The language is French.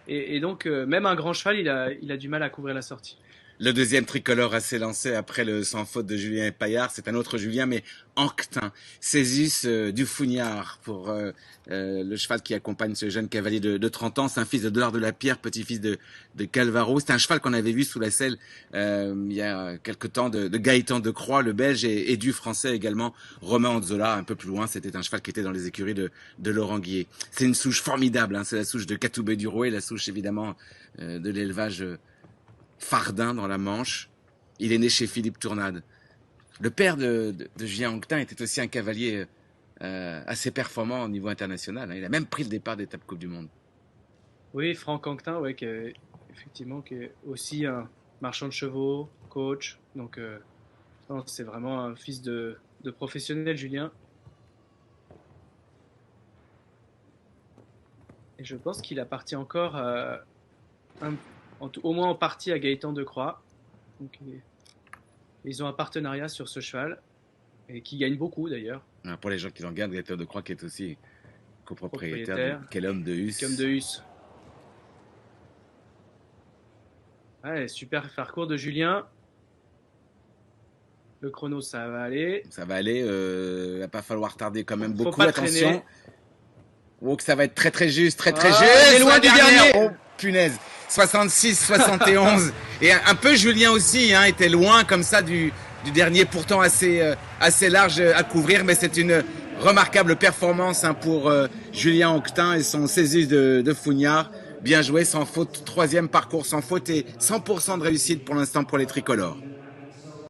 Et donc, même un grand cheval, il a du mal à couvrir la sortie. Le deuxième tricolore à s'élancer après le sans faute de Julien Paillard, c'est un autre Julien, mais Anquetin, Césus Dufougnard pour le cheval qui accompagne ce jeune cavalier de 30 ans. C'est un fils de Dollard de la Pierre, petit-fils de Calvaro. C'est un cheval qu'on avait vu sous la selle il y a quelque temps de Gaëtan de Croix, le Belge, et du Français également, Romain Anzola. Un peu plus loin, c'était un cheval qui était dans les écuries de Laurent Guillet. C'est une souche formidable, hein, c'est la souche de Catoubé du Rouet, la souche évidemment de l'élevage Fardin dans la Manche. Il est né chez Philippe Tournade. Le père de Julien Anquetin était aussi un cavalier assez performant au niveau international, hein. Il a même pris le départ d'étape Coupe du Monde. Oui, Franck Anquetin, ouais, effectivement, qui est aussi un marchand de chevaux, coach. Donc, non, c'est vraiment un fils de professionnel, Julien. Et je pense qu'il appartient encore un- au moins en partie à Gaëtan de Croix. Donc, ils ont un partenariat sur ce cheval et qui gagne beaucoup d'ailleurs, Hein, pour les gens qui l'en regardent, Gaëtan de Croix qui est aussi copropriétaire de propriétaire, Quel homme de comme Hus. de Hus. Ouais, super parcours de Julien. Le chrono, ça va aller. Ça va aller, va pas falloir tarder quand même Faut beaucoup, pas attention. traîner. Oh, que ça va être très très juste, très très Ah, juste. il est loin La du dernière, dernier. oh punaise, 66, 71. Et un peu Julien aussi, hein, était loin comme ça du dernier, pourtant assez large à couvrir, mais c'est une remarquable performance, hein, pour Julien Anquetin et son Césus de Fougnard. Bien joué, sans faute, troisième parcours sans faute et 100% de réussite pour l'instant pour les tricolores.